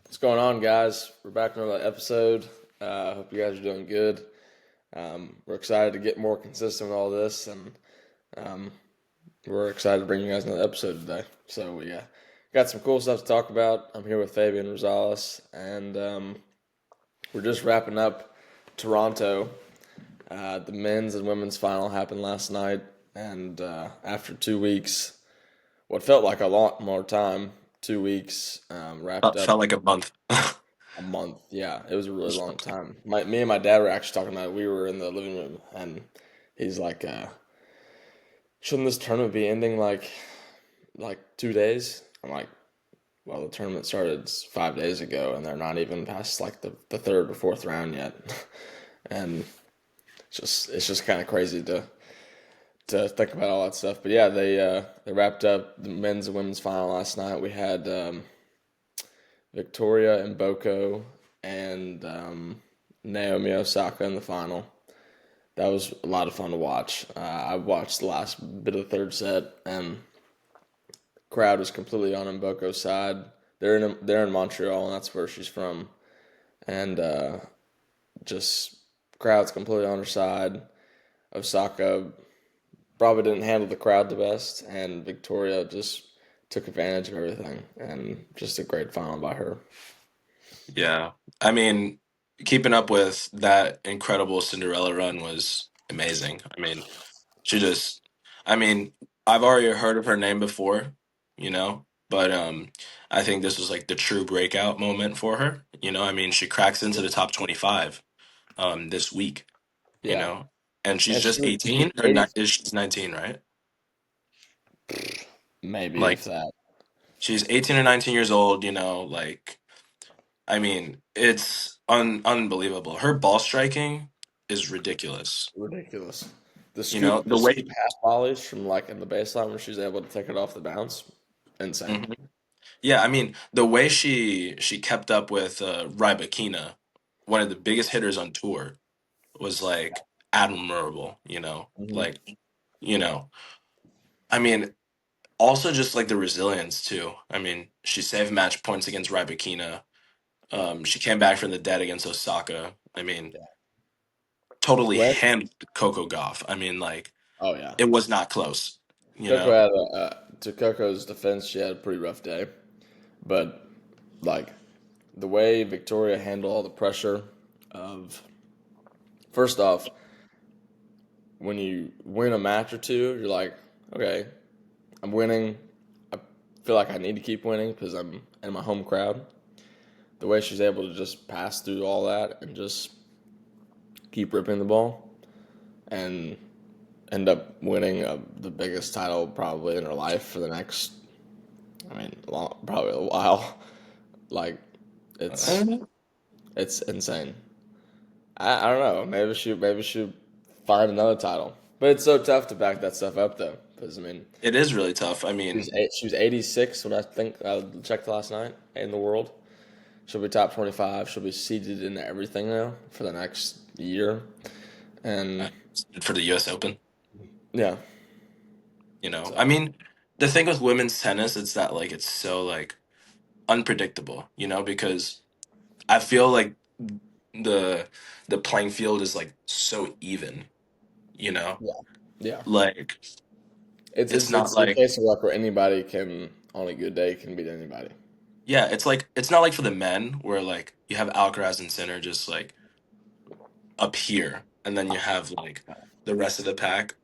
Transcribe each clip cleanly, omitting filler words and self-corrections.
What's going on, guys? We're back with another episode. Hope you guys are doing good. We're excited to get more consistent with all this, and um, we're excited to bring you guys another episode today. So we got some cool stuff to talk about. I'm here with Fabian Rosales, and we're just wrapping up Toronto. The men's and women's final happened last night, and after 2 weeks, what felt like a lot more time, 2 weeks wrapped up. Felt like a month. A month, yeah, it was a really long time. Me and my dad were actually talking about it. We were in the living room, and he's like, "Shouldn't this tournament be ending like 2 days?" I'm like, "Well, the tournament started 5 days ago, and they're not even past like the third or fourth round yet." And it's just kind of crazy to think about all that stuff. But yeah, they wrapped up the men's and women's final last night. We had Victoria Mboko and Naomi Osaka in the final. That was a lot of fun to watch. I watched the last bit of the third set, and crowd was completely on Mboko's side. They're in Montreal, and that's where she's from, and just crowd's completely on her side. Osaka probably didn't handle the crowd the best, and Victoria just took advantage of everything, and just a great final by her. Yeah. I mean, keeping up with that incredible Cinderella run was amazing. She just, I mean, I've already heard of her name before, but I think this was like the true breakout moment for her. She cracks into the top 25 this week, you Yeah, know, and she's and just she's 18 or 80, not, is she's 19, right? maybe Like if that. she's 18 or 19 years old, it's unbelievable. Her ball striking is ridiculous. Ridiculous. The The scoop way, half volleys from like in the baseline where she's able to take it off the bounce, insane. Mhm. Yeah, the way she kept up with Rybakina, one of the biggest hitters on tour, was like admirable. Hmm. You know, I mean, also just like the resilience too. She saved match points against Rybakina. She came back from the dead against Osaka. Yeah. Totally When handled Coco Gauff. oh yeah, It was not close. You Coco know. had to Coco's defense, she had a pretty rough day, but like the way Victoria handled all the pressure of first off, when you win a match or two, you're like, okay, I'm winning. I feel like I need to keep winning because I'm in my home crowd. The way she's able to just pass through all that and just keep ripping the ball and end up winning the biggest title probably in her life for the next, probably a while. Like, it's Uh, it's insane. I don't know. Maybe she find another title, but it's so tough to back that stuff up though. Because It is really tough. she was 86 when I think I checked last night in the world. She'll be top 25. She'll be seeded into everything now for the next year, and For the U.S. Open. yeah. You know, So I mean, the thing with women's tennis, it's that like it's so like unpredictable. Because I feel like the the playing field is like so even. You know, yeah, yeah. like It's it's it's not it's a like case of luck where anybody can on a good day can beat anybody. yeah, it's not like for the men where like you have Alcaraz and Sinner just like up here, and then you have like the rest of the pack.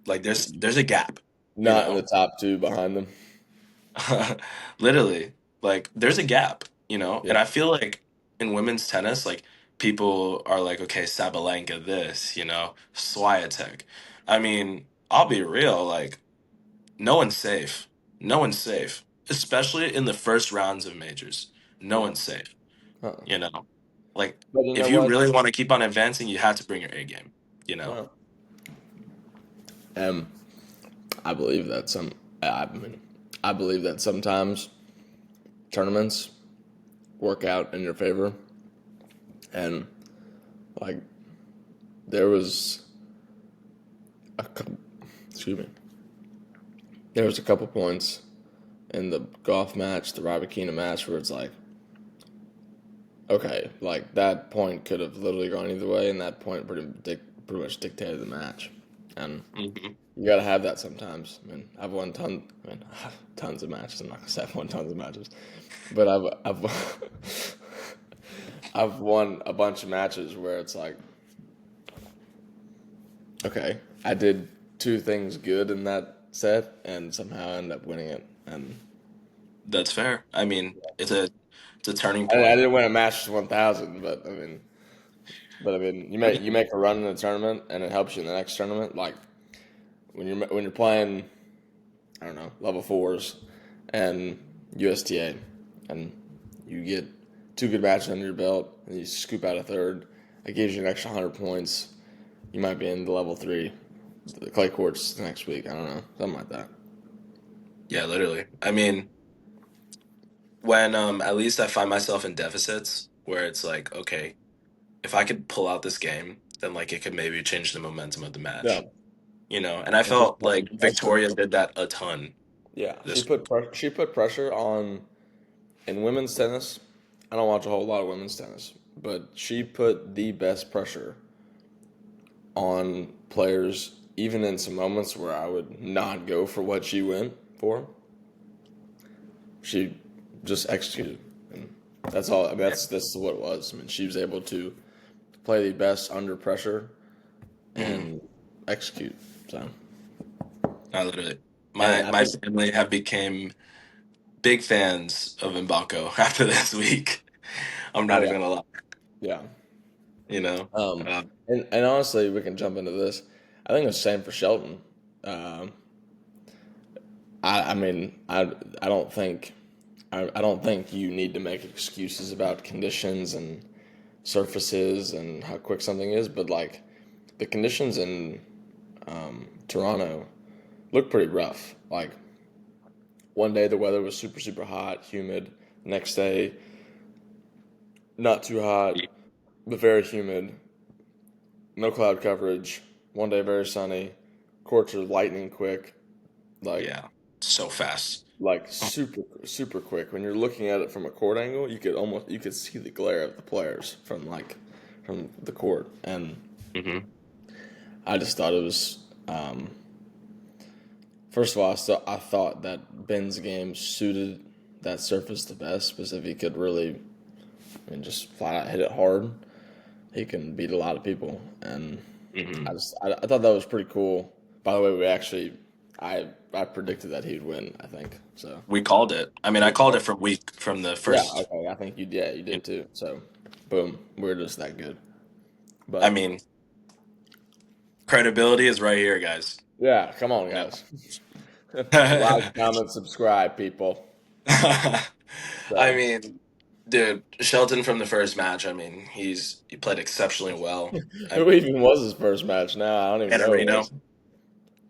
Like there's a gap. You Not in the know. top two behind them. Literally, like there's a gap, Yeah. and I feel like in women's tennis, like people are like, okay, Sabalenka, this, Swiatek. I'll be real, like no one's safe. No one's safe, especially in the first rounds of majors. No Yeah. one's safe, Uh-uh. you know. Like But you know if you what? really want to keep on advancing, you have to bring your A game, you know. Well, um, I believe that some. I believe that sometimes tournaments work out in your favor, and like there was a couple, excuse me, there was a couple points in the golf match, the Rybakina match, where it's like okay, like that point could have literally gone either way, and that point pretty much dictated the match. And Hmm. you got to have that sometimes. I mean, I mean, tons of matches. I'm not gonna say I've won tons of matches, but I've won a bunch of matches where it's like, okay, I did two things good in that set, and somehow I end up winning it. And That's fair. I mean, it's a turning I point. didn't win a match to 1,000, but I mean, you make a run in a tournament, and it helps you in the next tournament. Like when you're playing, I don't know, level fours and USTA, and you get two good matches under your belt, and you scoop out a third. It gives you an extra 100 points. You might be in the level three, the clay courts next week. I don't know, something like that. Yeah, literally. I mean, when at least I find myself in deficits where it's like, okay, if I could pull out this game, then like it could maybe change the momentum of the Yeah, match, you know? And I and just felt like playing pressure. Victoria did that a ton Yeah, this. she put pressure on in women's tennis. I don't watch a whole lot of women's tennis, but she put the best pressure on players, even in some moments where I would not go for what she went for. She just executed, and that's all. I mean, Yeah, that's what it was. I mean, she was able to play the best under pressure mhm. and execute. So, I literally, and I my think, family have became big fans of Mboko after this week. I'm oh not yeah, even gonna lie, yeah. you know. Um, Um, and honestly, we can jump into this. I think the same for Shelton. Um, I mean, I don't think, I don't think you need to make excuses about conditions and surfaces and how quick something is, but like the conditions in Toronto look pretty rough. Like one day the weather was super hot, humid. Next day, not too hot, but very humid. No cloud coverage. One day very sunny. Courts are lightning quick. Like yeah, so fast. super quick. When you're looking at it from a court angle, you could see the glare of the players from the court, and Hmm. I just thought it was. First of all, I thought that Ben's game suited that surface the best because if he could really, I mean, just flat out hit it hard, he can beat a lot of people. And Hmm. I thought that was pretty cool. By the way, I predicted that he'd win. I think so. We called it. I mean, I We called it called from the Yeah, first. okay. I think you did too. So, boom, we're just that good. I But mean, credibility is right here, guys. yeah, come on, You know. guys. Like, comment, subscribe, people. I So, mean, dude, Shelton from the first match. I mean, he played exceptionally well. I who mean, even was his first match? Now I don't even know who it Manarino, was.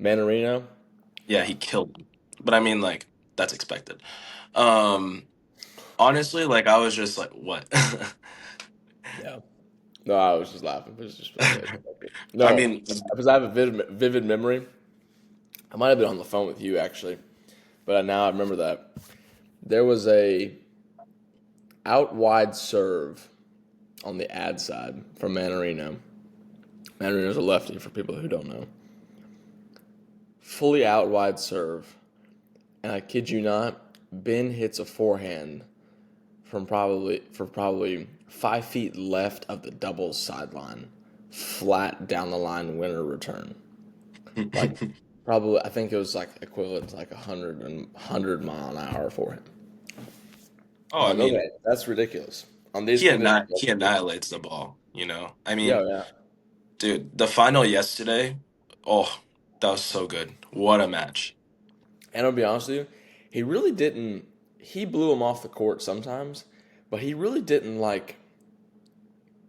Manarino. yeah, he killed him. But I mean, like, that's expected. Um, honestly, like, I was just like, what? Yeah. No, I was just laughing. It was just okay. I No, mean, because I have a vivid memory. I might have been on the phone with you actually, but now I remember that there was a out wide serve on the ad side from Manarino. Mandarino's a lefty for people who don't know. Fully out wide serve. And I kid you not, Ben hits a forehand for probably 5 feet left of the doubles sideline. Flat down the line winner return. Like probably I think it was like equivalent to like 100 mile an hour for him. oh, I'm I like, mean, okay, that's ridiculous. On these conditions, that's he ridiculous. annihilates the ball. You know, I Yeah, mean, yeah. dude, the final yesterday. Oh, that was so good. What a match. And I'll be honest with you, he really didn't. He blew him off the court sometimes, but he really didn't like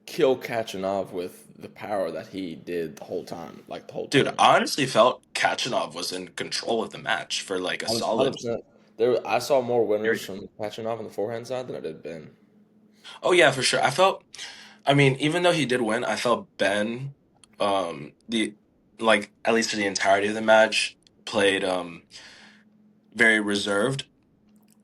kill Kachanov with the power that he did the whole time, like the whole Dude, tournament. I honestly felt Kachanov was in control of the match for like a solid 100%. I saw more winners period. from Kachanov on the forehand side than I did Ben. Oh yeah, for sure. I mean, even though he did win, I felt Ben, the like at least for the entirety of the match, played very reserved.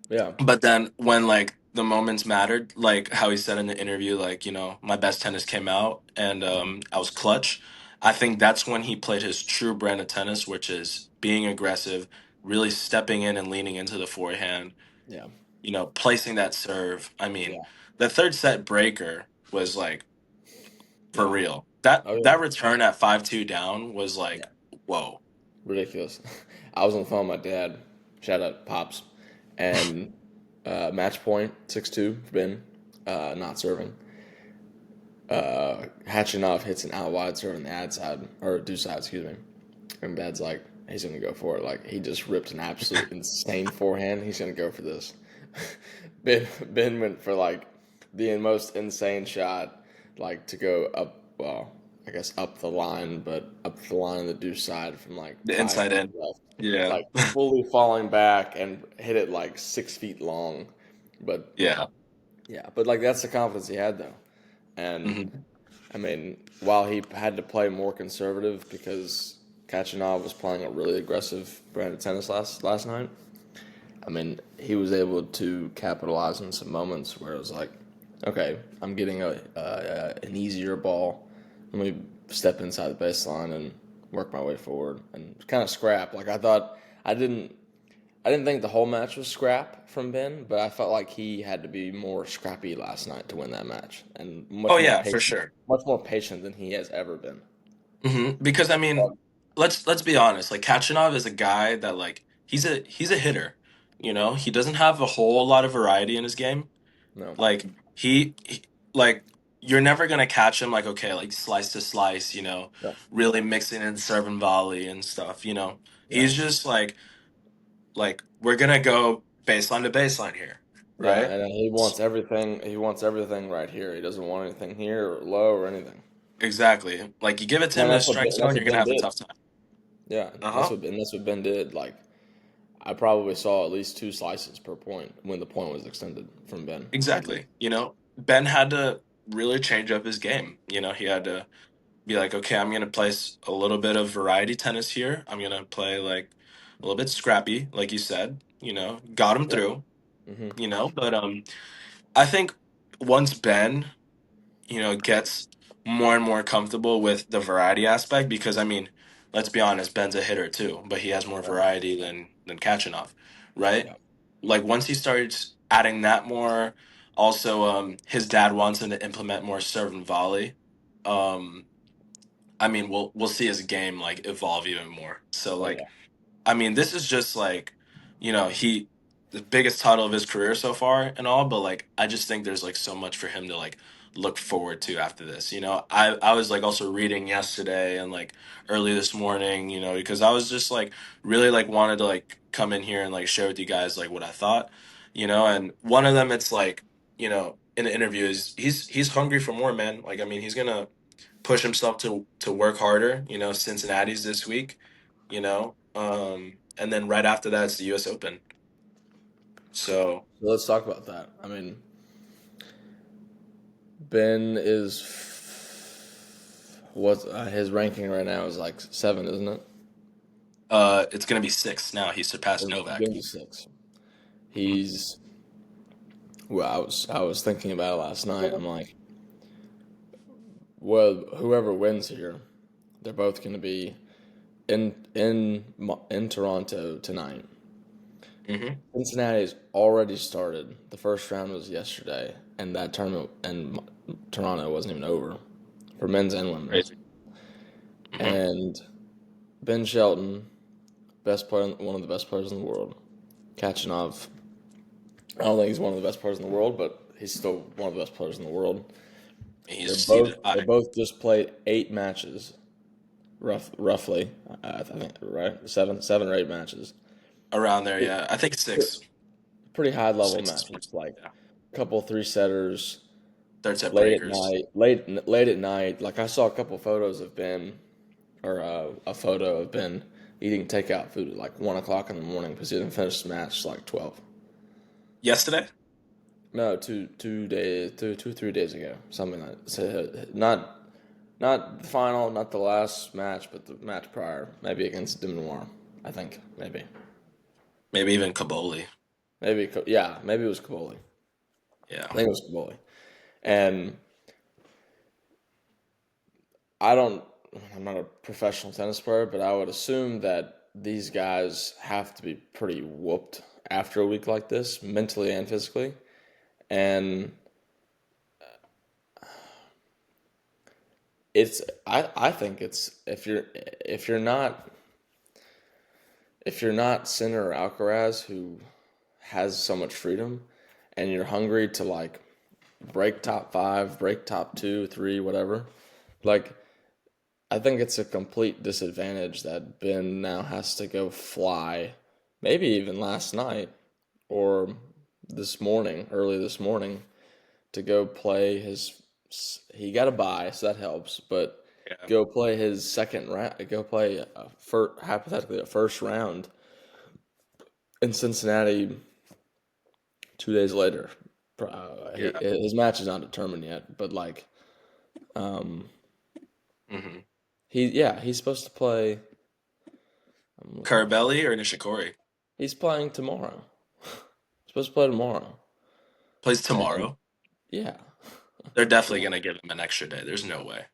Yeah, But then when like the moments mattered, like how he said in the interview, like, my best tennis came out and Mhm. I was clutch. I think that's when he played his true brand of tennis, which is being aggressive, really stepping in and leaning into the forehand, Yeah, placing that serve. I yeah, mean, the third set breaker was like for yeah. real. That Oh that yeah, return at 5-2 down was yeah. like, whoa. Ridiculous. I was on the phone with my dad. Shout out Pops, and match point 6-2 for Ben, not serving. Hatchinoff hits an out wide serve on the ad side or due side, excuse me. And Dad's like, he's gonna go for it. Like he just ripped an absolute insane forehand. He's gonna go for this. Ben went for like the most insane shot, like to go up. Well, I guess up the line, but up the line on the deuce side from like The 5 inside feet in. left, Yeah. like fully falling back and hit it like 6 feet long. But Yeah. yeah, but like that's the confidence he had though, and Hmm. I mean, while he had to play more conservative because Kachanov was playing a really aggressive brand of tennis last night, I mean, he was able to capitalize on some moments where it was like, okay, I'm getting an easier ball. Let me step inside the baseline and work my way forward and kind of scrap. Like I thought, I didn't. I didn't think the whole match was scrap from Ben, but I felt like he had to be more scrappy last night to win that match, and Oh yeah, for sure. much more patient than he has ever been. Because I mean, let's be honest. Like Kachanov is a guy that like he's a hitter. He doesn't have a whole lot of variety in his game. No, Like he like you're never gonna catch him like okay, like slice to slice. no, Really mixing in serve and volley and stuff. yeah, He's just like we're gonna go baseline to baseline here, yeah, right? and he wants everything. He wants everything right here. He doesn't want anything here or low or anything. Exactly. Like you give it to him And in a strike that's zone, you're what gonna Ben have a did. tough time. Yeah, Uh-huh. that's what Ben did. Like I probably saw at least two slices per point when the point was extended from Ben. Exactly. Ben had to really change up his game. He had to be like, okay, I'm gonna play a little bit of variety tennis here. I'm gonna play like a little bit scrappy, like you said. Got him Yeah. through. Hmm. But I think once Ben gets more and more comfortable with the variety aspect because I mean, let's be honest, Ben's a hitter too, but he has more Yeah. variety than Kachanov, right? Yeah. Like once he starts adding that more, also his dad wants him to implement more serve and volley. Um, I mean, we'll see his game like evolve even more. So Oh like yeah. I mean, this is just like, he the biggest title of his career so far and all, but like I just think there's like so much for him to like look forward to after this. I was like also reading yesterday and like early this morning, because I was just like really like wanted to like come in here and like share with you guys like what I thought, and one of them it's like, in the interview is he's hungry for more, man. Like I mean, he's gonna push himself to work harder. Cincinnati's this week, and then right after that it's the U.S. Open. So So let's talk about that. I mean, Ben is what his ranking right now is like 7, isn't it? it's gonna be six now. He surpassed It's Novak. going to be 6. Mhm. He's well. I was thinking about it last night. I'm like, well, whoever wins here, they're both going to be in Toronto tonight. Mhm. Cincinnati's already started. The first round was yesterday, and that tournament in Toronto wasn't even over for men's and women's. Crazy. Mhm. And Ben Shelton, best player, one of the best players in the world. Kachanov, I don't think he's one of the best players in the world, but he's still one of the best players in the world. He's seeded They high both just played 8 matches, roughly. I think right, seven or 8 matches. around there. Yeah, I think six. Pretty high level 6 is matches, like yeah. a couple three setters, Third set breakers late at night. Like I saw a couple photos of Ben, or a photo of Ben eating takeout food at like 1 o'clock in the morning because he didn't finish the match till like 12. yesterday. No, 2 days, 3 days ago, something like that. So, not the final, not the last match, but the match prior, maybe against Dimanoir, I think, maybe, Maybe even Kaboli. yeah, maybe it was Cavoli. Yeah. I think it was Kaboli. And I don't, I'm not a professional tennis player, but I would assume that these guys have to be pretty whooped after a week like this, mentally and physically. And I think it's if you're not if you're not Sinner or Alcaraz who has so much freedom and you're hungry to like break top five, break top two, three, whatever, like I think it's a complete disadvantage that Ben now has to go fly, maybe even last night or this morning, early this morning, to go play his. He got a bye, so that helps. But Yeah. go play his second round. Go play hypothetically a first round in Cincinnati 2 days later. Yeah. His match is not determined yet, but like, um, Hmm. he's supposed to play. I'm looking at it. Carabelli or Nishikori He's playing tomorrow. Supposed to play tomorrow, plays and tomorrow. yeah, They're definitely gonna give him an extra day. There's no way.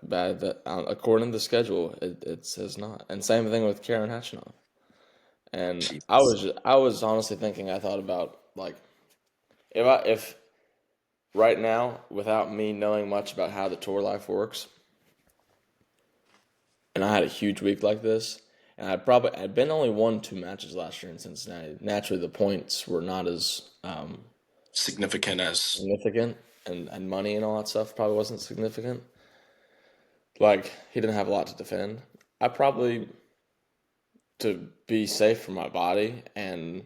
but according to the schedule, it says not. And same thing with Karen Hatchinoff. And Jesus. I was honestly thinking I thought about like if right now without me knowing much about how the tour life works, and I had a huge week like this, and I'd been only won 2 matches last year in Cincinnati. Naturally, the points were not as Significant as significant, and money and all that stuff probably wasn't significant. Like he didn't have a lot to defend. I probably to be safe for my body and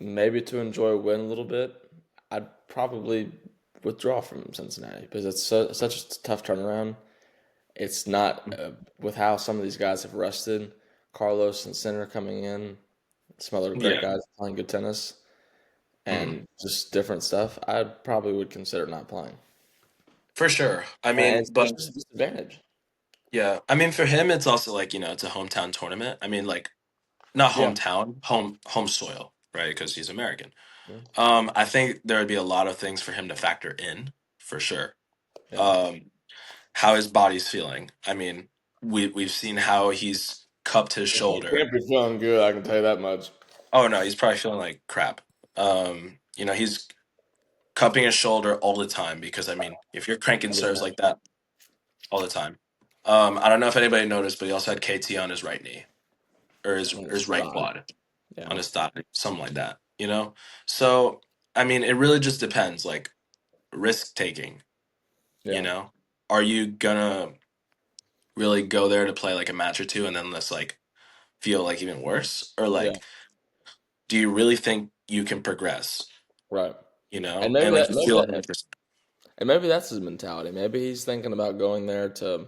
maybe to enjoy a win a little bit, I'd probably withdraw from Cincinnati because it's such a tough turnaround. It's not with how some of these guys have rested. Carlos and Sinner coming in, some other great yeah. guys playing good tennis, Mhm. and just different stuff. I probably would consider not playing, For sure. I and mean, it's but just a disadvantage. yeah, I mean for him it's also like, it's a hometown tournament. I mean like not Yeah, hometown, home soil, right? Because he's American. yeah, I think there would be a lot of things for him to factor in, for sure. yeah. Um, how his body's feeling. I mean, we've seen how he's cupped his He shoulder. can't be feeling good. I can tell you that much. Oh no, he's probably feeling like crap. He's cupping his shoulder all the time because I mean, if you're cranking Every serves match. like that all the time, I don't know if anybody noticed, but he also had KT on his right knee or his And or it's his right thigh. quad Yeah, on his thigh, something like that. So I mean, it really just depends. Like risk taking. You yeah, know, are you gonna really go there to play like a match or two and then let's like feel like even worse, or yeah. like do you really think you can progress? Right. And And maybe like that you maybe feel that 100%. and maybe that's his mentality. Maybe he's thinking about going there to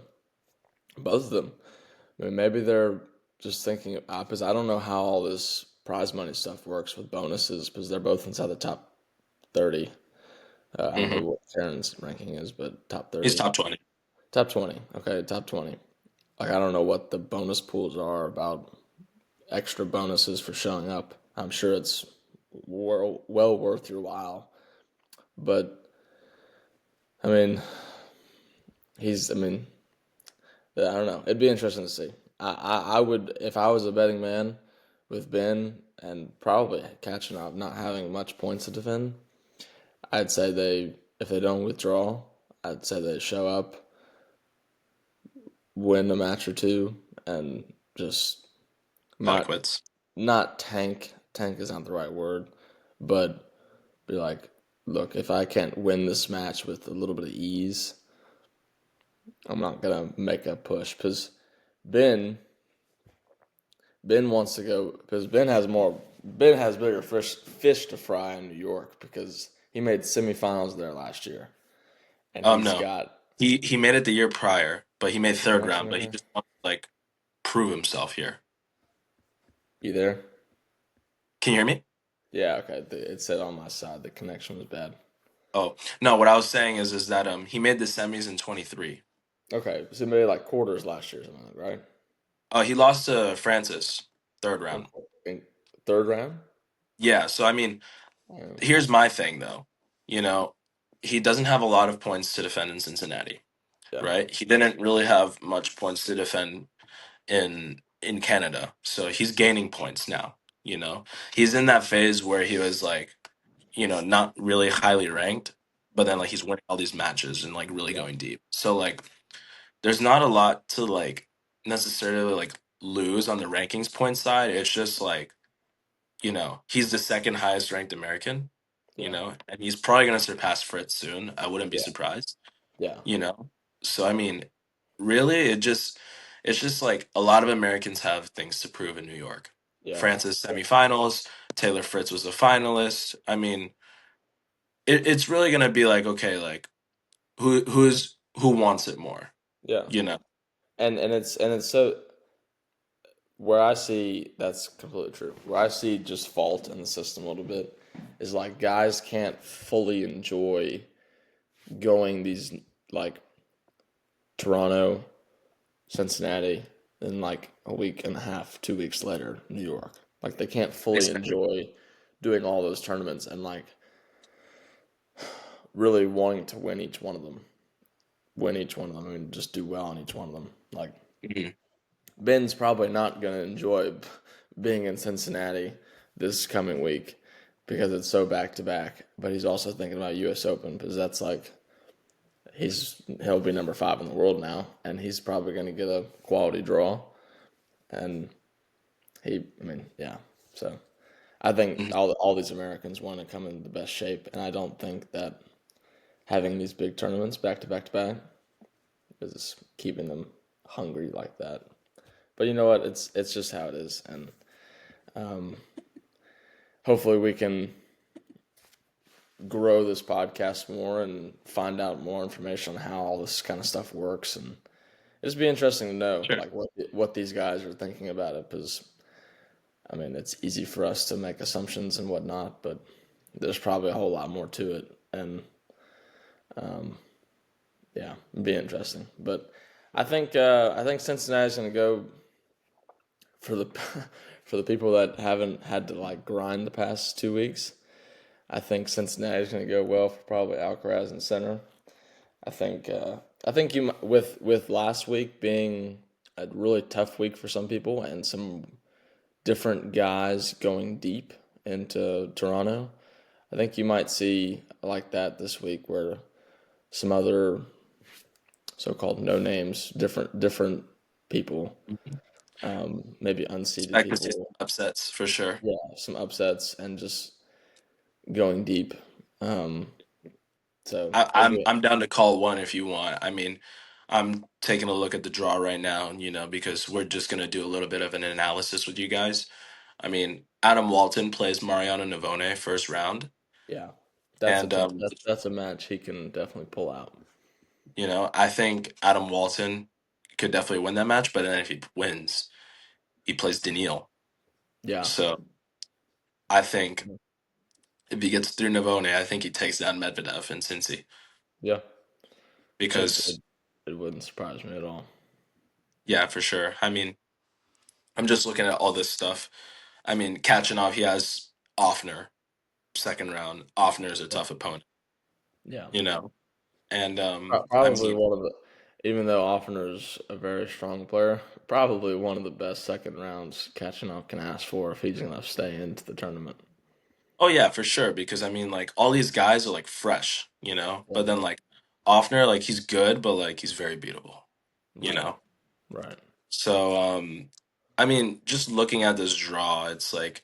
both of them. I mean, maybe they're just thinking because I don't know how all this prize money stuff works with bonuses because they're both inside the top 30. I don't know Hmm. what Karen's ranking is, but top He's 30. top 20. Top 20. Okay, top 20. Like, I don't know what the bonus pools are about extra bonuses for showing up. I'm sure it's well worth your while. But, I mean, I mean, I don't know. It'd be interesting to see. I would, if I was a betting man with Ben and probably catching up, not having much points to defend, I'd say if they don't withdraw, I'd say they show up, win a match or two, and just Call it not quits. not tank. Tank is not the right word, but be like, look, if I can't win this match with a little bit of ease, I'm not gonna make a push because Ben Ben wants to go because Ben has bigger fish to fry in New York because he made semifinals there last year and he's No, got he made it the year prior, but he made is third connection round. right But he here. just wants to like prove himself here. You there? Can you hear me? Yeah, okay. It said on my side the connection was bad. Oh no, what I was saying is that he made the semis in 23. Okay, so he made like quarters last year, or something like that, right? He lost to Francis third In, round. in third round. Yeah, so I mean, Um, Here's my thing though. You know, he doesn't have a lot of points to defend in Cincinnati, yeah, right? He didn't really have much points to defend in Canada. So he's gaining points now, you know. He's in that phase where he was like, not really highly ranked, but then like he's winning all these matches and like really yeah, going deep. So like there's not a lot to like necessarily like lose on the rankings point side. It's just like, he's the second highest ranked American, yeah, and he's probably going to surpass Fritz soon. I wouldn't be yeah, surprised, yeah, you know? So, I mean, really, it's just like a lot of Americans have things to prove in New York. yeah, Francis semifinals, Taylor Fritz was a finalist. I mean, it's really going to be like, okay, like who wants it more, yeah. you know? And it's so where I see that's completely true. Where I see just fault in the system a little bit is like guys can't fully enjoy going these like Toronto, Cincinnati, and like a week and a half, 2 weeks later, New York. Like they can't fully Exactly. enjoy doing all those tournaments and like really wanting to win each one of them, and just do well in each one of them. Like Mhm. Ben's probably not going to enjoy being in Cincinnati this coming week because it's so back to back. But he's also thinking about U.S. Open because that's like he'll be number 5 in the world now, and he's probably going to get a quality draw. And I mean, yeah. So I think Mhm. all these Americans want to come in the best shape, and I don't think that having these big tournaments back to back to back is keeping them hungry like that. But you know what? It's just how it is, and hopefully we can grow this podcast more and find out more information on how all this kind of stuff works. And it'd be interesting to know Sure. like what these guys are thinking about it, because I mean it's easy for us to make assumptions and whatnot, but there's probably a whole lot more to it. And yeah, it'd be interesting. But I think Cincinnati's going to go for the for the people that haven't had to like grind the past 2 weeks. I think Cincinnati's going to go well for probably Alcaraz and center. I think I think with last week being a really tough week for some people and some different guys going deep into Toronto. I think you might see like that this week where some other so-called no names, different people, Mhm. maybe unseeded Expect to see people, some upsets for sure. yeah, some upsets and just going deep. Um, so I, it'll I'm be I'm down to call one if you want. I mean, I'm taking a look at the draw right now, because we're just gonna do a little bit of an analysis with you guys. I mean, Adam Walton plays Mariano Navone first round, yeah, that's a and tough that's a match he can definitely pull out. I think Adam Walton could definitely win that match. But then if he wins, he plays Daniil. Yeah, So I think if he gets through Navone, I think he takes down Medvedev and Cincy yeah, it, because it it wouldn't surprise me at all. yeah, for sure. I mean, I'm just looking at all this stuff. I mean, Kachanov, he has Offner second round. Offner is a Yeah, tough opponent, yeah. you know. And I Probably mean, one of the, even though Offner's a very strong player, probably one of the best second rounds Kachanov can ask for if he's gonna stay into the tournament. oh yeah, for sure. Because I mean, like all these guys are like fresh, Yeah, But then like Offner, like he's good, but like he's very beatable, you right, know. right. So I mean, just looking at this draw, it's like,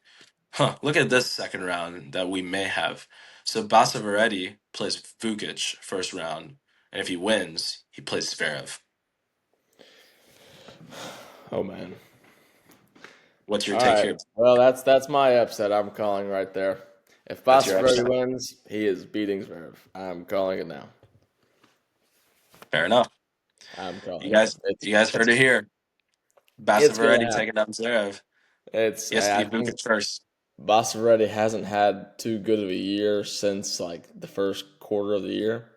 huh, look at this second round that we may have. So Basaveretti plays Vukic first round, and if he wins, he plays Zverev. Oh man. What's your All take right. here? Well, that's my upset. I'm calling right there. If That's your Basavari upset. wins, he is beating Zverev. I'm calling it now. Fair enough. I'm You calling it. guys, you guys heard it here. It's gonna Basaveretti happen. taking down Zverev. It's He has to I beat think Vukic first. Basaretti hasn't had too good of a year since like the first quarter of the year.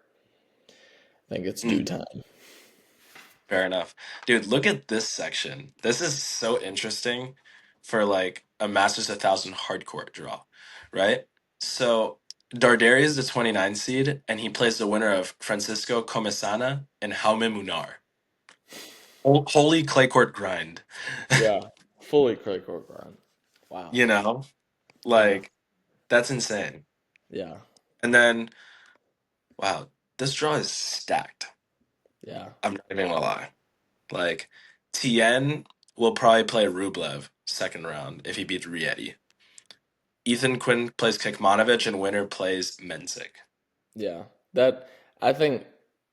I think it's due Mm, time. fair enough. Dude, look at this section. This is so interesting for like a Masters 1000 hardcourt draw, right? So Darderi is the 29 seed, and he plays the winner of Francisco Comisana and Jaume Munar. Holy clay court grind. Yeah, fully credit card grind. Wow. You know, Yeah, like that's insane. yeah, And then, wow, this draw is stacked. yeah, I'm not even gonna lie. Like, Tien will probably play Rublev second round if he beats Rieti. Ethan Quinn plays Kekmanovic, and winner plays Mensik. yeah. That I think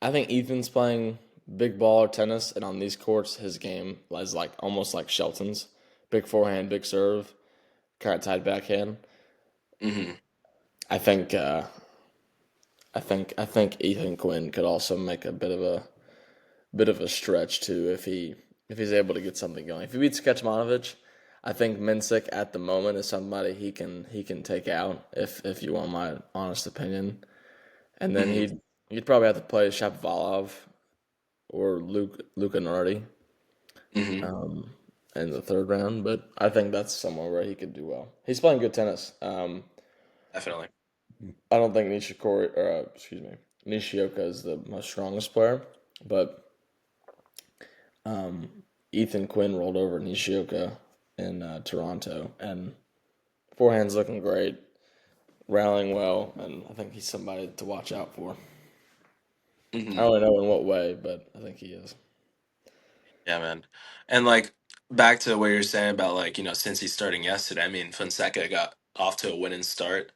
I think Ethan's playing big ball or tennis, and on these courts, his game is like almost like Shelton's. Big forehand, big serve, kind of tight backhand. Hmm. I think I think Ethan Quinn could also make a bit of a stretch too if he's able to get something going. If he beats Kecmanovic, I think Minsick at the moment is somebody he can take out if you want my honest opinion. And then Hmm. he'd probably have to play Shapovalov or Luca Nardi Hmm. um, in the third round, but I think that's somewhere where he could do well. He's playing good tennis. Definitely. I don't think Nishioka is the most strongest player, but Ethan Quinn rolled over Nishioka in Toronto, and forehand's looking great, rallying well, and I think he's somebody to watch out for. I Hmm. don't really know in what way, but I think he is. Yeah, man. And like back to what you're saying about like, since he's starting yesterday, I mean, Fonseca got off to a winning start,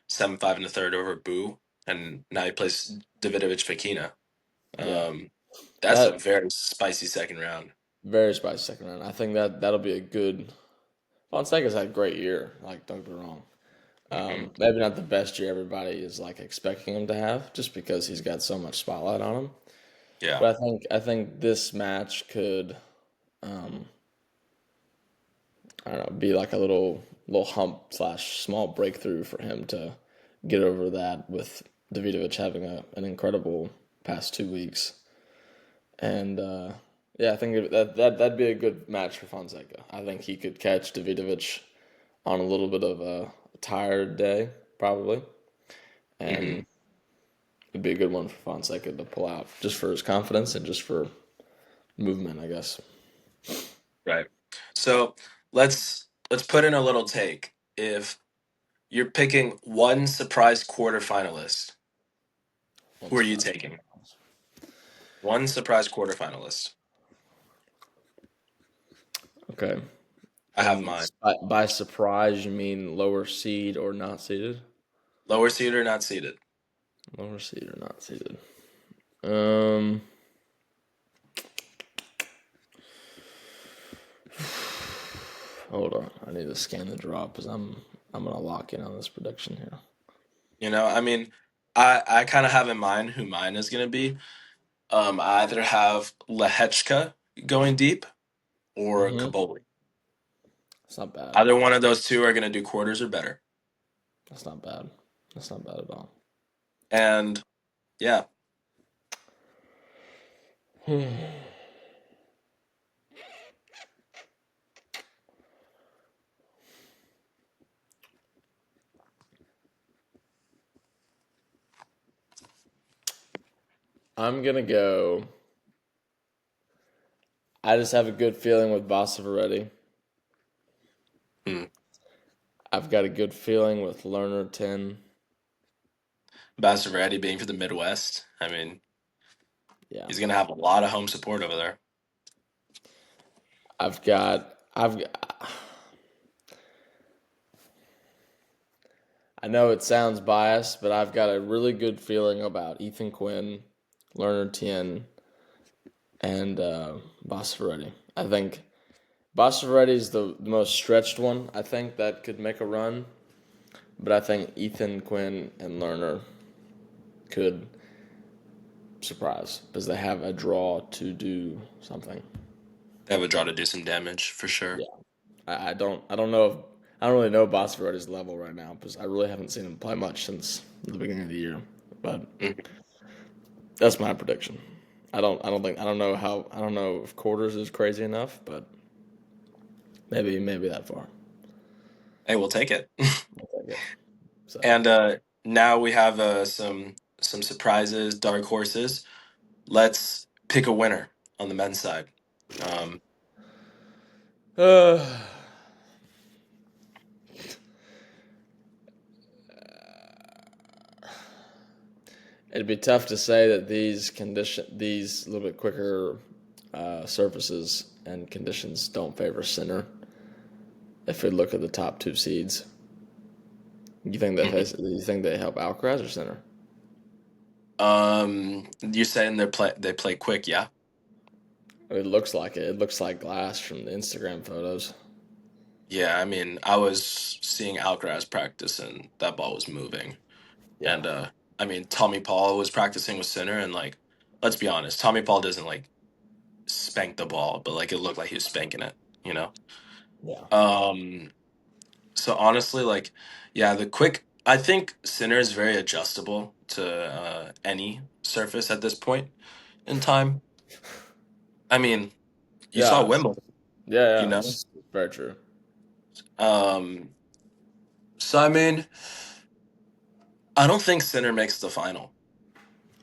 7-5 in the third over Boo, and now he plays Davidovich Fekina. Yeah, Um, that's a that very spicy second round. very spicy second round. I think that'll be a good. Fonseca's had a great year. Like, don't get me wrong. Hmm. Maybe not the best year everybody is like expecting him to have, just because he's got so much spotlight on him. Yeah. But I think this match could, um, I don't know, be like a little hump slash small breakthrough for him to get over that with Davidovich having an incredible past 2 weeks. And yeah, I think that'd be a good match for Fonseca. I think he could catch Davidovich on a little bit of a tired day, probably, Hmm. and it'd be a good one for Fonseca to pull out, just for his confidence and just for movement, I guess. Right. So let's put in a little take. If you're picking one surprise quarterfinalist, who One are you surprise. taking? One surprise quarterfinalist. Okay. I have And mine. by surprise, you mean lower seed or not seeded? Lower seeded or not seeded? Lower seed or not seeded? Um, hold on. I need to scan the drop because I'm gonna lock in on this prediction here. I mean, I kind of have in mind who mine is going to be. I either have Lehechka going deep or Mm-hmm. Kaboli. It's not bad. Either one of those two are going to do quarters or better. That's not bad. That's not bad at all. And yeah, I'm gonna go. I just have a good feeling with Basaveretti. hmm. I've got a good feeling with Lerner 10. Bassaretti being for the Midwest. I mean, Yeah. he's going to have a lot of home support over there. I've got, I know it sounds biased, but I've got a really good feeling about Ethan Quinn, Lerner 10, and Basaveretti. I think Basaveretti is the most stretched one. I think that could make a run, but I think Ethan Quinn and Lerner could surprise because they have a draw to do something. They have a draw to do some damage for sure. Yeah, I don't know if I don't really know Bosferetti's level right now because I really haven't seen him play much since the beginning of the year. But Mhm. that's my prediction. I don't know if quarters is crazy enough, but maybe that far. Hey, we'll take it. I'll take it. So, And now we have some surprises, dark horses. Let's pick a winner on the men's side. Um, uh, it'd be tough to say that these little bit quicker surfaces and conditions don't favor center. If we look at the top two seeds, mhm. you think they help Alcaraz or center? You're saying they play quick, yeah? It looks like it. It looks like glass from the Instagram photos. Yeah, I mean, I was seeing Alcaraz practice and that ball was moving. Yeah, And I mean, Tommy Paul was practicing with center and like, let's be honest, Tommy Paul doesn't like spank the ball, but like it looked like he was spanking it, you know? yeah, Um, so honestly, like, yeah, the quick, I think center is very adjustable to any surface at this point in time. I mean, you saw yeah, Wimbledon, yeah, you yeah. know? It's very true. Um, so I mean, I don't think center makes the final.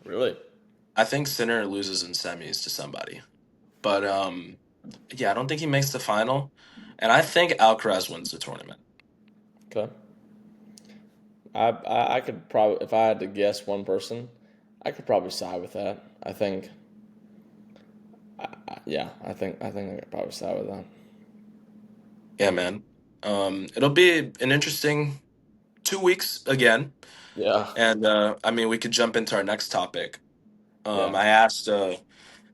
Really? I think center loses in semis to somebody. But yeah, I don't think he makes the final. And I think Alcaraz wins the tournament. Okay. I could probably, if I had to guess one person, I could probably side with that. I think, yeah, I think I could probably side with that. Yeah, man. It'll be an interesting 2 weeks again. Yeah, And I mean, we could jump into our next topic. yeah, I asked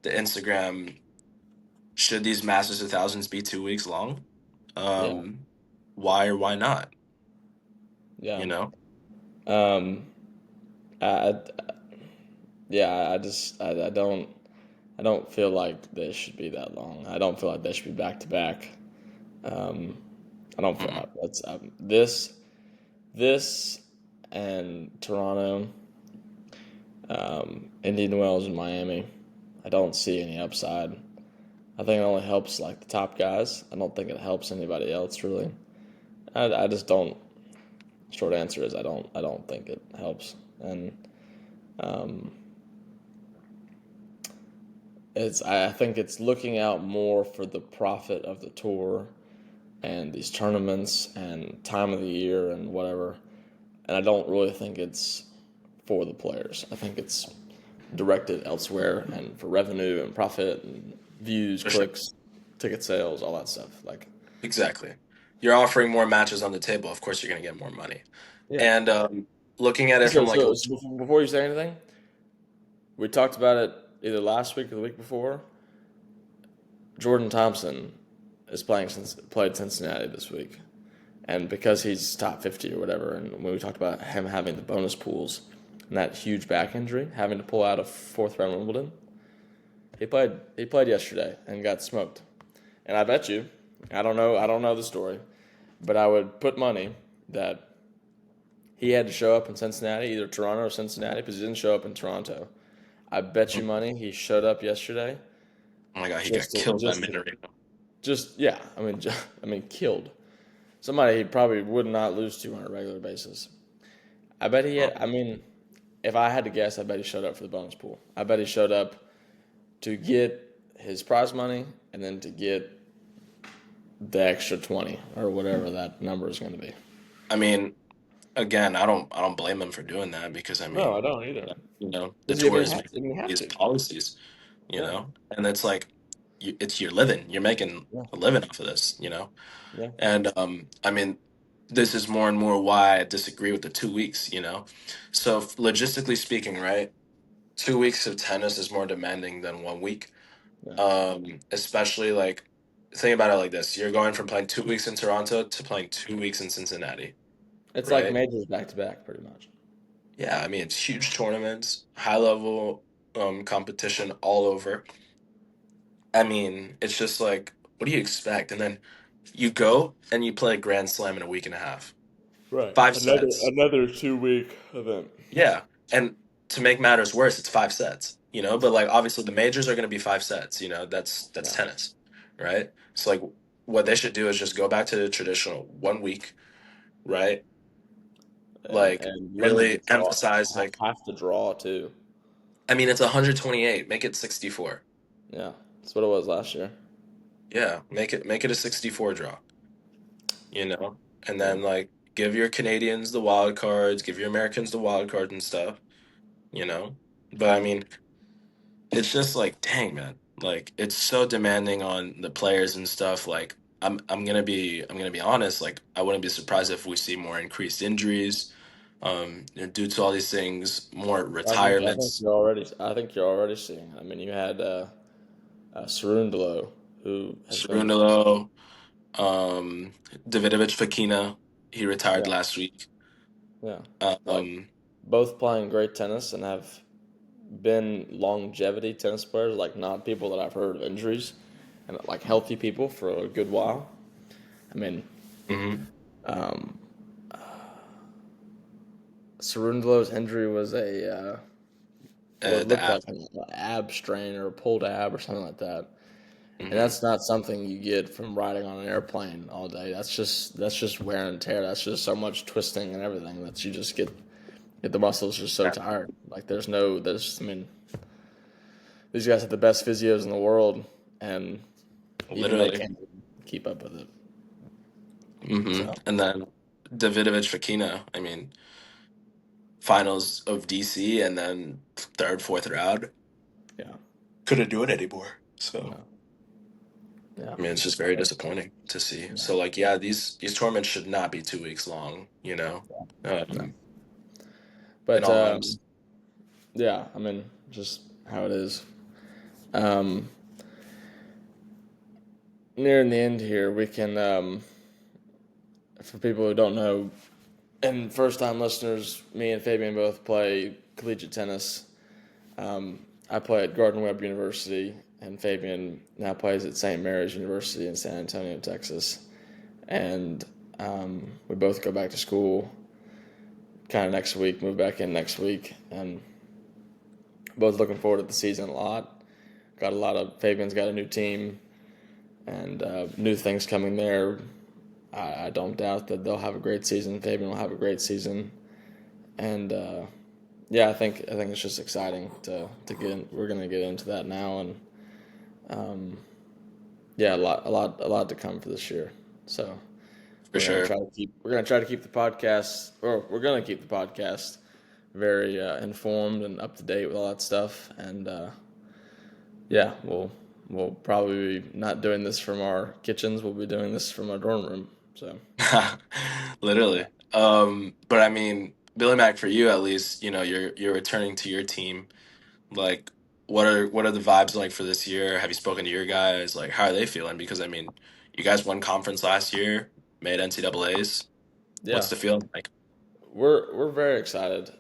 the Instagram, should these Masters of Thousands be 2 weeks long? yeah, Um, why or why not? yeah. You know? Um, I, I yeah, I don't feel like they should be that long. I don't feel like they should be back to back. Um, I don't feel Mm-mm. that's this and Toronto, Indian Wells and Miami. I don't see any upside. I think it only helps like the top guys. I don't think it helps anybody else really. I just don't. Short answer is I don't think it helps. And um, I think it's looking out more for the profit of the tour and these tournaments and time of the year and whatever. And I don't really think it's for the players. I think it's directed elsewhere and for revenue and profit and views, For sure. clicks, ticket sales, all that stuff. Like, Exactly. You're offering more matches on the table. Of course, you're going to get more money. yeah. And looking at it So, from like a before you say anything, we talked about it either last week or the week before. Jordan Thompson is played Cincinnati this week, and because he's top 50 or whatever, and when we talked about him having the bonus pools and that huge back injury, having to pull out of fourth round Wimbledon, he played yesterday and got smoked. And I bet you, I don't know the story, but I would put money that he had to show up in Cincinnati, either Toronto or Cincinnati, because he didn't show up in Toronto. I bet you money he showed up yesterday oh my God, he got just to, killed by just to, Minarino. just yeah. I mean, I mean, killed somebody he probably would not lose to on a regular basis. I bet he had. I mean, if I had to guess, I bet he showed up for the bonus pool. I bet he showed up to get his prize money and then to get the extra 20 or whatever that number is going to be. I mean, again, I don't blame him for doing that because I No, I mean, don't either. the Does he? I tour mean, is making I mean, have these to. policies, Yeah, and it's like it's your living. You're making yeah, a living off of this, yeah, and I mean, this is more and more why I disagree with the 2 weeks. So logistically speaking, right, 2 weeks of tennis is more demanding than 1 week. yeah. Especially like think about it like this: you're going from playing 2 weeks in Toronto to playing 2 weeks in Cincinnati, It's like right? majors back to back, pretty much. Yeah, I mean, it's huge tournaments, high level competition all over. I mean, it's just like, what do you expect? And then you go and you play a Grand Slam in a week and a half, Right. 5 sets. Another 2 week event. Yeah, and to make matters worse, it's 5 sets. But like obviously the majors are going to be 5 sets. That's Yeah. tennis, right? So like what they should do is just go back to the traditional 1 week, right? Like and limit the really draw, emphasize like half the draw too. I mean it's 128, make it 64. Yeah, that's what it was last year. Yeah, make it a 64 draw, you know? And Yeah, then like give your Canadians the wild cards, give your Americans the wild cards and stuff, you know? But I yeah. mean, it's just like, dang man, like it's so demanding on the players and stuff. Like I'm gonna be honest, like I wouldn't be surprised if we see more increased injuries, due to all these things, more I think retirements. you're already seeing. I mean, you had Cerundolo, who has been Cerundolo, um, Davidovich Fekina, he retired yeah, last week. yeah, like Um, both playing great tennis and have been longevity tennis players, like not people that I've heard of injuries, and like healthy people for a good while. I mean, mhm, um, Cerundolo's injury was what the looked app. like an ab strain or a pulled ab or something like that. And Hmm. that's not something you get from riding on an airplane all day. That's just wear and tear. That's just so much twisting and everything that you just get the muscles just so Yeah, tired. Like there's I mean these guys have the best physios in the world, and even they literally. can't keep up with it. Hmm. So And then Davidovich Fekina, I mean, finals of DC and then third, fourth round. yeah, Couldn't do it anymore. So, no, yeah, I mean, it's just very disappointing to see. yeah, So, like, yeah, these tournaments should not be 2 weeks long, no. um, in But all honesty. yeah, I mean just how it is. Um, Nearing the end here, we can for people who don't know, and first time listeners, me and Fabian both play collegiate tennis. I play at Gardner Webb University, and Fabian now plays at St. Mary's University in San Antonio, Texas. And we both go back to school kind of next week, move back in next week, and both looking forward to the season a lot. Fabian's got a new team and new things coming there. I don't doubt that they'll have a great season. Fabian will have a great season, and yeah, I think it's just exciting to get in. We're gonna get into that now, and yeah, a lot to come for this year. So For sure. we're gonna try to keep the podcast, or we're gonna keep the podcast very informed and up to date with all that stuff. And yeah, we'll probably be not doing this from our kitchens. We'll be doing this from our dorm room. So Literally. But I mean, Billy Mack, for you at least, you're returning to your team. Like, what are the vibes like for this year? Have you spoken to your guys? Like, how are they feeling? Because I mean, you guys won conference last year, made NCAA's. yeah, What's the feeling like? we're very excited.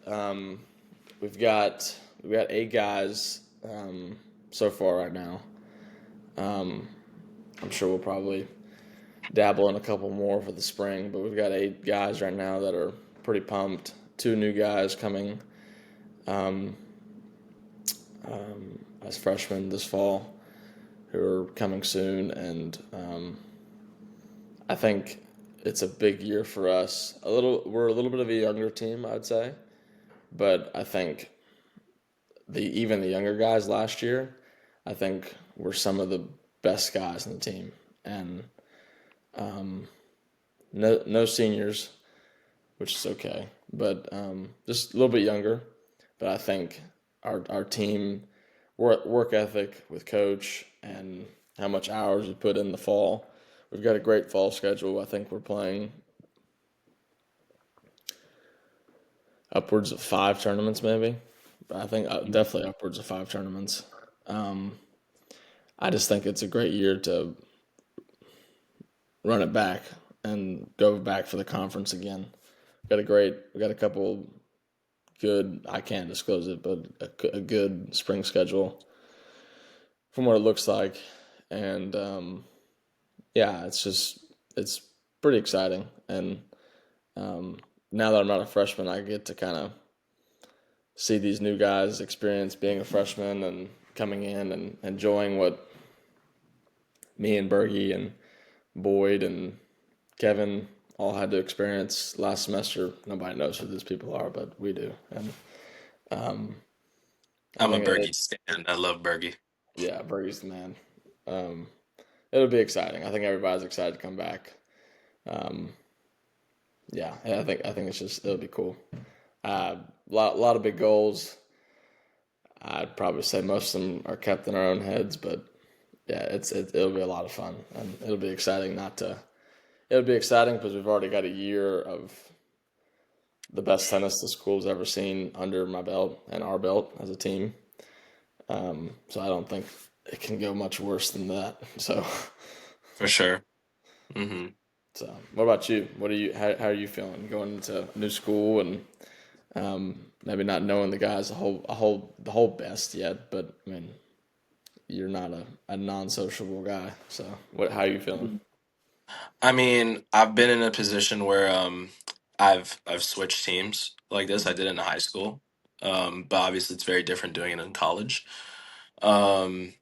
We've got we've got 8 guys so far right now. Um, I'm sure we'll probably dabble in a couple more for the spring, but we've got 8 guys right now that are pretty pumped. 2 new guys coming um, as freshmen this fall who are coming soon, and I think it's a big year for us. We're a little bit of a younger team, I'd say, but I think even the younger guys last year, I think were some of the best guys in the team, and no seniors, which is okay, but just a little bit younger. But I think our team work ethic with coach and how much hours we put in the fall. We've got a great fall schedule. I think we're playing upwards of 5 tournaments, maybe. But I think definitely upwards of 5 tournaments. Um, I just think it's a great year to run it back and go back for the conference again. We got a couple good. I can't disclose it, but a good spring schedule from what it looks like, and yeah, it's pretty exciting. And now that I'm not a freshman, I get to kind of see these new guys experience being a freshman and coming in and enjoying what me and Bergie and Boyd and Kevin all had to experience last semester. Nobody knows who these people are, but we do. And um, I I'm a think Bergie stan. I love Bergie. yeah, Birdie's the man. Um, it'll be exciting. I think everybody's excited to come back. Um, yeah, I think it's just it'll be cool. Lot of big goals. I'd probably say most of them are kept in our own heads, but yeah, it'll be a lot of fun and it'll be exciting. Not to It'll be exciting because we've already got a year of the best tennis the school's ever seen under my belt and our belt as a team. So I don't think it can go much worse than that. So, For sure. Hmm. what about you? How are you feeling going into new school and maybe not knowing the guys the whole best yet? But I mean, you're not a non-sociable guy. So, how are you feeling? I mean, I've been in a position where I've switched teams like this. I Mhm. did it in high school. But obviously it's very different doing it in college. Um,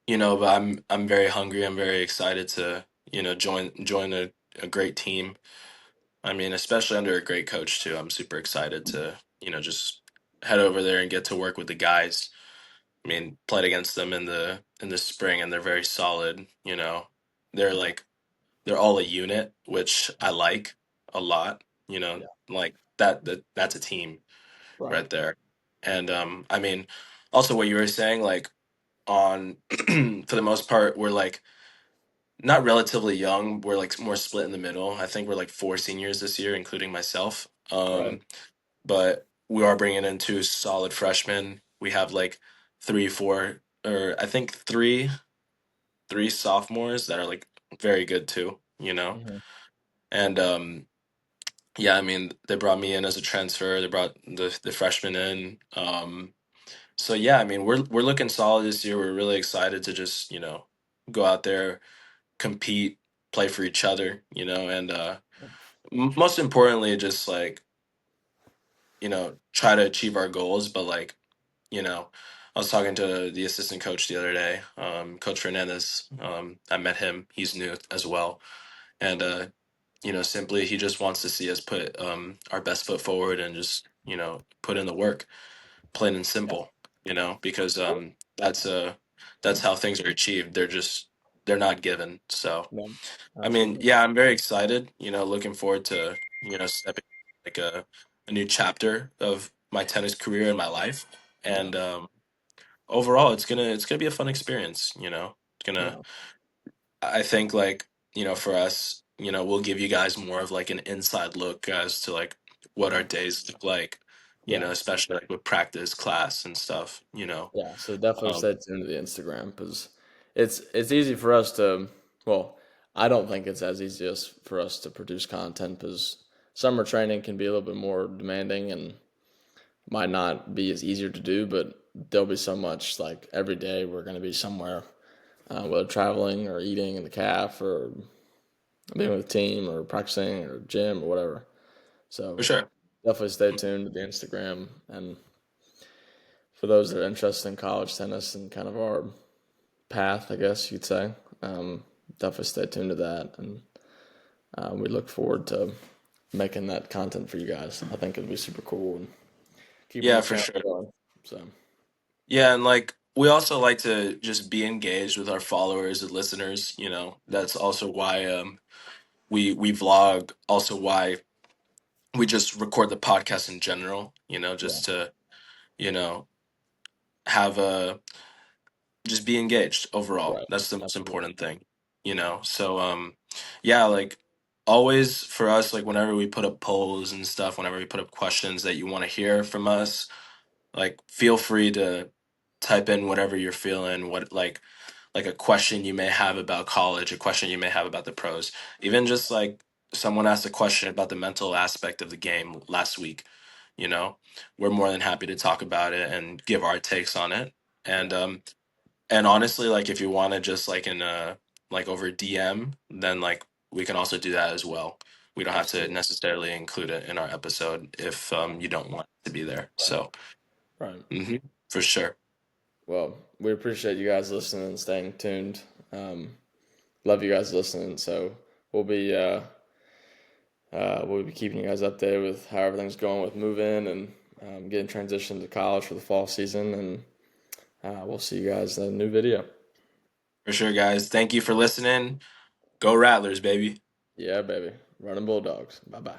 but I'm very hungry. I'm very excited to, join a great team. I mean, especially under a great coach too. I'm super excited to, just head over there and get to work with the guys. I mean, played against them in the spring and they're very solid, They're Yeah, like they're all a unit, which I like a lot, yeah, like that's a team right, right there. And I mean, also what you were saying, like on for the most part, we're like not relatively young, we're like more split in the middle. I think we're like four seniors this year, including myself. right. But we are bringing in two solid freshmen. We have like three, four, or I think three sophomores that are like very good too. Hmm. And yeah, I mean, they brought me in as a transfer. They brought the freshman in. So yeah, I mean, we're looking solid this year. We're really excited to just go out there, compete, play for each other, and most importantly, just like try to achieve our goals. But like I was talking to the assistant coach the other day, Coach Fernandez. I met him. He's new as well, and simply he just wants to see us put our best foot forward and just put in the work, plain and Yeah, simple. Because that's how things are achieved. They're not given. So no, I mean, absolutely. yeah, I'm very excited. Looking forward to stepping like a new chapter of my tennis career in my life, Yeah, and overall, it's gonna be a fun experience. It's gonna yeah, I think like, for us, we'll give you guys more of like an inside look as to like what our days look like, yeah. especially like with practice, class and stuff. Yeah, so definitely Um, stay tuned to the Instagram because it's easy for us to. Well, I don't think it's as easy as for us to produce content because summer training can be a little bit more demanding and might not be as easier to do. But there'll be so much like every day we're going to be somewhere, whether traveling or eating in the calf or being with the team or practicing or gym or whatever. for So sure. definitely stay tuned to the Instagram and for those that are interested in college tennis and kind of our path, I guess you'd say. Um, Definitely stay tuned to that, and we look forward to making that content for you guys. I think it'll be super cool and keeping Yeah, the for channel sure. going. So Yeah, and like we also like to just be engaged with our followers and listeners, That's also why we vlog, also why we just record the podcast in general, yeah, just to, you know, have a just be engaged overall. right, That's the most absolutely, important thing. So yeah, like always for us, like whenever we put up polls and stuff, whenever we put up questions that you want to hear from us, like feel free to type in whatever you're feeling, what like a question you may have about college, a question you may have about the pros. Even just like someone asked a question about the mental aspect of the game last week, you know, we're more than happy to talk about it and give our takes on it. And yeah, honestly, like if you want to just like in a like over DM, then like we can also do that as well. We don't have to absolutely, necessarily include it in our episode if you don't want it to be there. right, So right. for sure. Well, we appreciate you guys listening and staying tuned. Love you guys listening. So we'll be We'll be keeping you guys updated with how everything's going with moving and getting transitioned to college for the fall season. And we'll see you guys in a new video. For sure, guys. Thank you for listening. Go Rattlers, baby. Yeah, baby. Running Bulldogs. Bye bye.